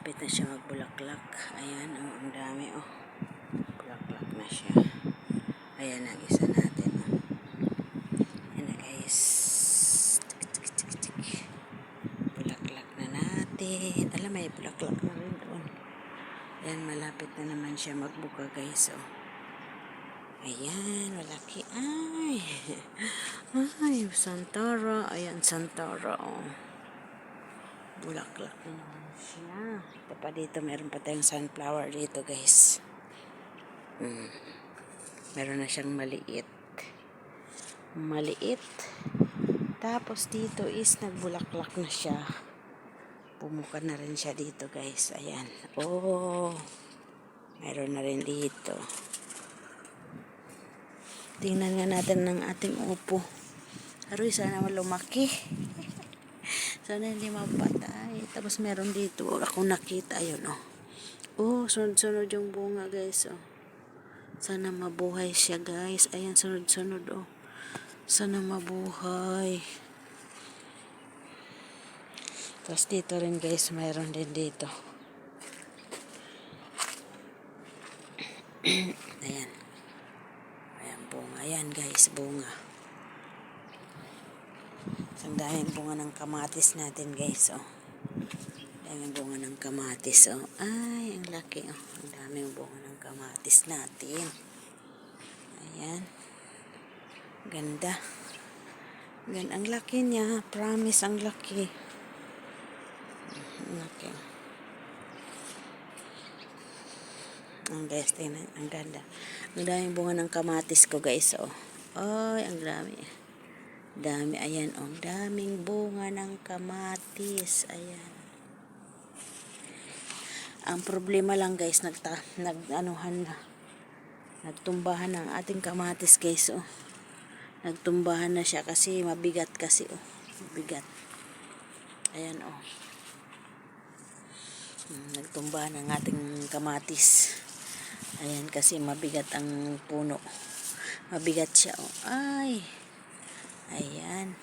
malapit na siya magbulaklak. Ayan, oh, ang dami, oh. Bulaklak na siya. Ayan ang isa natin, oh. Ayan na, guys. Bulaklak na natin. Alam, may bulaklak na rin doon. Ayan, malapit na naman siya magbuka, guys, oh. Ayan, malaki. Ay, ay, Santara. Ayan, Santara, oh. Bulaklak na naman siya. Ito pa dito, meron pa tayong sunflower dito, guys. Meron na siyang maliit. Maliit. Tapos dito is nagbulaklak na siya. Pumuka na rin siya dito, guys. Ayan. Oh, meron na rin dito. Tingnan nga natin ng ating upo. Aroy, sana lumaki. Sana hindi mapatay. Tapos meron dito. Ako nakita. Ayun, oh. Oh, sunod-sunod yung bunga, guys, oh. Sana mabuhay siya, guys. Ayan, sunod-sunod, oh. Sana mabuhay. Tapos dito rin, guys, mayroon din dito. Ayan. Ayan, bunga. Ayan, guys, bunga. Ang daming bunga ng kamatis natin, guys, oh. Daming bunga ng kamatis, oh. Ay, ang laki, oh. Ang daming bunga ng kamatis natin. Ayan. Ganda. Ang laki niya. Promise, ang laki. Ang laki. Ang guys, tingnan. Ang ganda. Ang daming bunga ng kamatis ko, guys, oh. Ay, ang dami. Dami, ayan, oh. Ang daming bunga ng kamatis. Ayan. Ang problema lang, guys, nagtumbahan ng ating kamatis, guys, oh. Nagtumbahan na siya kasi mabigat kasi, oh. Mabigat. Ayan, oh. Nagtumbahan ng ating kamatis. Ayan, kasi mabigat ang puno. Mabigat siya, oh. Ay. Ayan.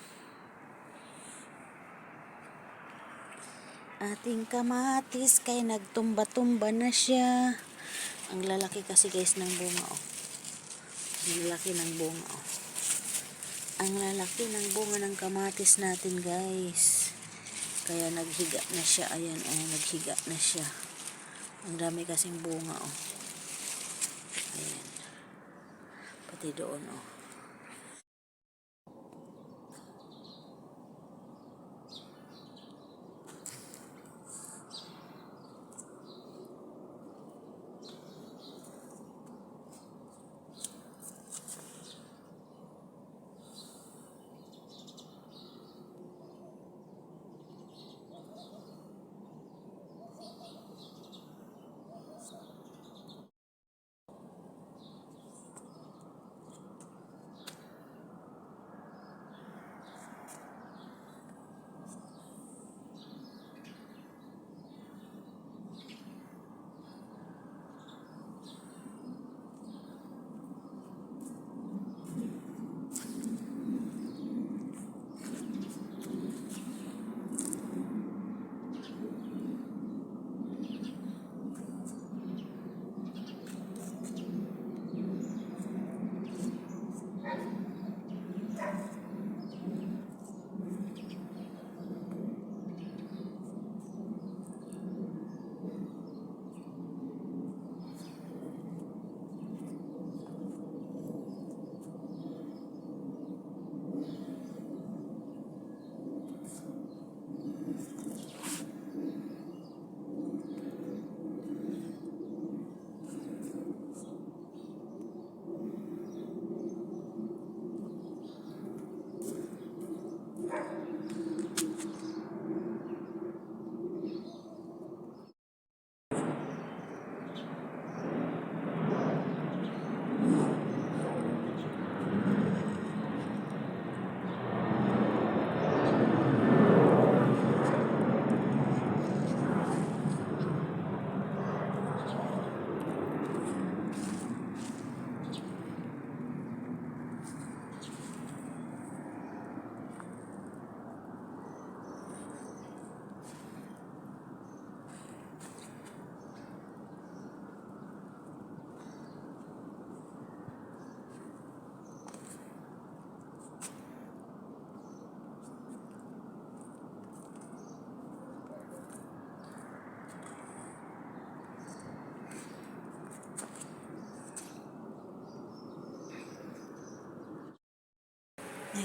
Ating kamatis kay nagtumba-tumba na siya. Ang lalaki kasi, guys, ng bunga, oh. Ang lalaki ng bunga, oh. Ang lalaki ng bunga ng kamatis natin, guys. Kaya naghiga na siya. Ayan, oh, naghiga na siya. Ang dami kasing bunga, oh. Ayan. Pati doon, oh.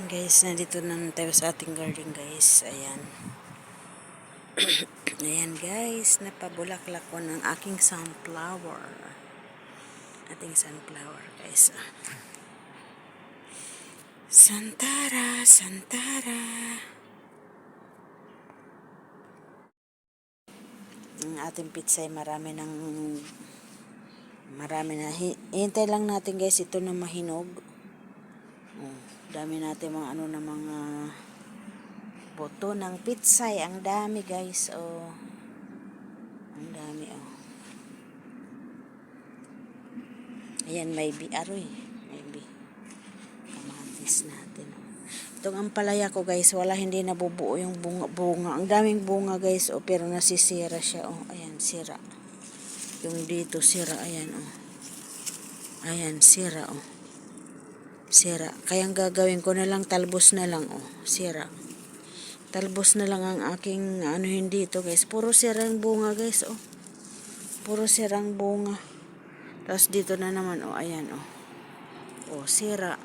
Guys, nandito na tayo sa ating garden guys. Ayan. Ayan guys, napabulaklak ko ng aking sunflower. Ating sunflower guys. Santara, Santara. Ang ating pizza ay marami na. Hintay lang natin guys ito na mahinog. Dami natin mga mga buto ng pizza. Ang dami guys. Ang dami Ayan, maybe kamatis natin. Itong ampalaya ko guys, hindi nabubuo yung bunga. Ang daming bunga guys, pero nasisira siya. Ayan, sira. Yung dito sira, ayan Ayan, sira Sira. Kaya ang gagawin ko na lang, talbos na lang sira. Talbos na lang ang aking hindi ito guys. Puro sirang bunga guys Puro sirang bunga. Tapos dito na naman ayan sira.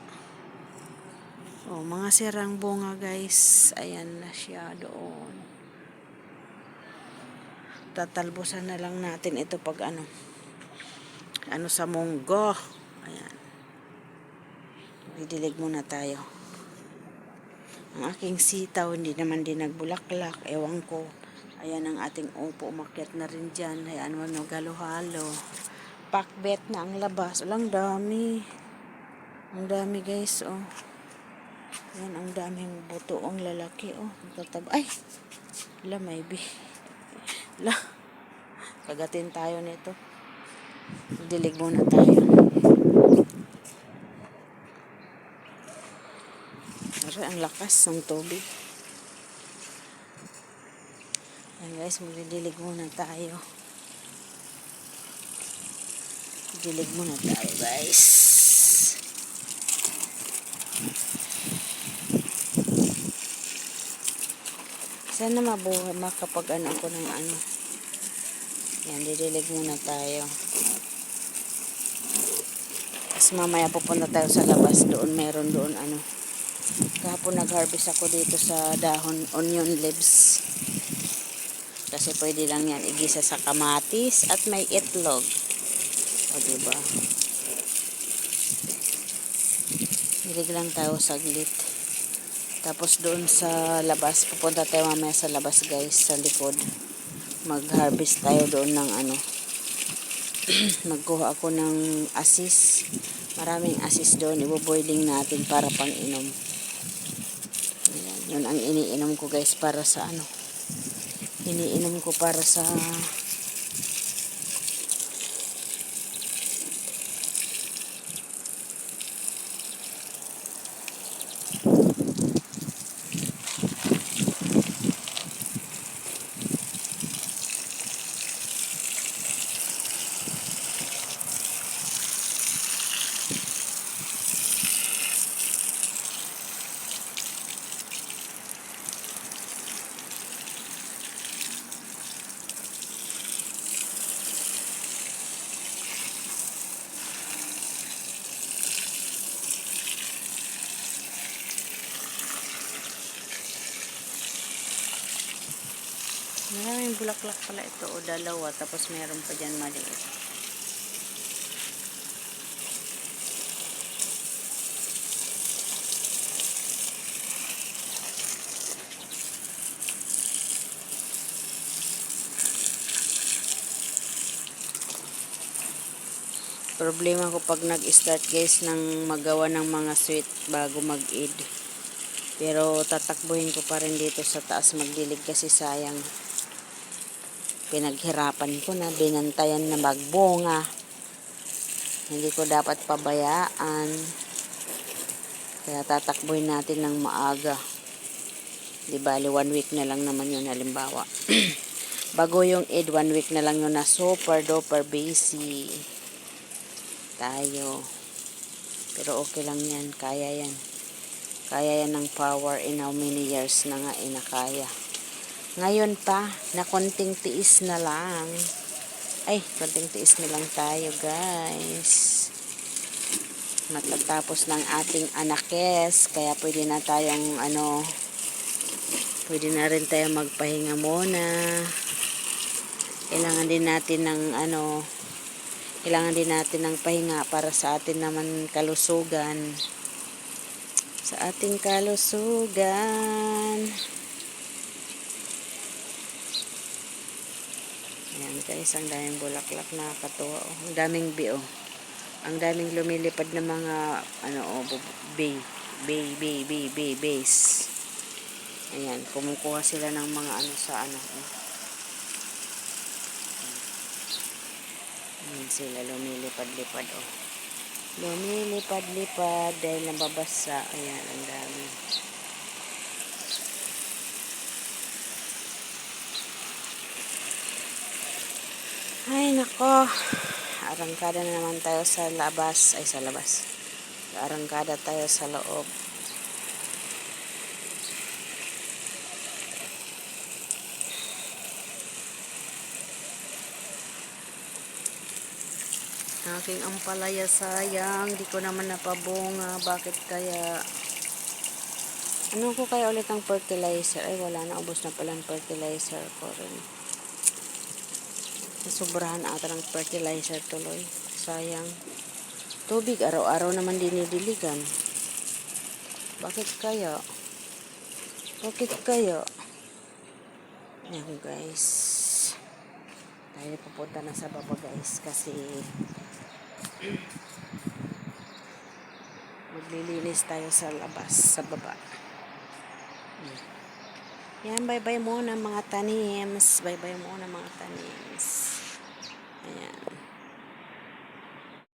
Mga sirang bunga guys. Ayan na siya doon. Tatalbosan na lang natin ito pag sa munggo. Ayan. Didilig muna tayo. Ang aking sitaw hindi naman din nagbulaklak. Ewan ko. Ayan ang ating upo. Umakyat na rin dyan. Ayan, magalo-halo. Pakbet na ang labas. Ang dami. Ang dami guys. Ayan, ang daming buto. Ang lalaki. Ay! Maybe. Kagatin tayo nito. Dilig muna tayo. Ang lakas ng tubig. Ayan guys, magdidilig muna tayo. Dilig muna tayo guys. Sana makapag ako ng Yan, didilig muna tayo. Tapos mamaya pupunta tayo sa labas. Meron doon Kahapon nag-harvest ako dito sa dahon, onion leaves. Kasi pwede lang yan igisa sa kamatis at may itlog. Diba? Dilig lang tayo saglit. Tapos doon sa labas, pupunta tayo mamaya sa labas guys, sa likod. Mag-harvest tayo doon ng magkuha ako ng asis. Maraming asis doon, ibo-boiling natin para pang-inom. Ayan, yun ang iniinom ko guys para sa iniinom ko para sa maraming bulaklak pala ito dalawa, tapos meron pa dyan maliit. Problema ko pag nag-start guys ng magawa ng mga sweet bago mag-eid. Pero tatakbuhin ko pa rin dito sa taas magdilig kasi sayang. Pinaghirapan ko na, binantayan na magbunga. Hindi ko dapat pabayaan. Kaya tatakbuhin natin ng maaga. Di bali 1 week na lang naman yun halimbawa. Bago yung Eid, 1 week na lang yun na super duper busy tayo. Pero okay lang yan, kaya yan. Kaya yan ng power in how many years na nga inakaya. Ngayon pa, na konting tiis na lang. Ay, konting tiis na lang tayo guys. matatapos ng ating anakes. Kaya pwede na tayong pwede na rin tayong magpahinga muna. Kailangan din natin ng kailangan din natin ng pahinga para sa atin naman kalusugan. Sa ating kalusugan. Ayan guys, ang daming bulaklak, nakakatuwa. Ang daming ang daming lumilipad na mga bays. Ayan, kumukuha sila ng mga sa Ayan sila lumilipad-lipad lumilipad-lipad dahil nababasa. Ayan, ang dami. Ay nako, arangkada na naman tayo sa labas. Arangkada tayo sa loob. Aking ampalaya sayang, di ko naman napabunga. Bakit kaya? Ano ko kaya ulit ang fertilizer? Ay wala na, ubos na pala ang fertilizer ko rin. Sobrahan ata ng fertilizer tuloy. Sayang. Tubig araw-araw naman dinidiligan. Bakit kaya? Ayan guys. Tayo pupunta na sa baba guys kasi maglilinis tayo sa labas, sa baba. Yan, bye-bye muna mga tanims. Bye-bye muna mga tanims. Ayan.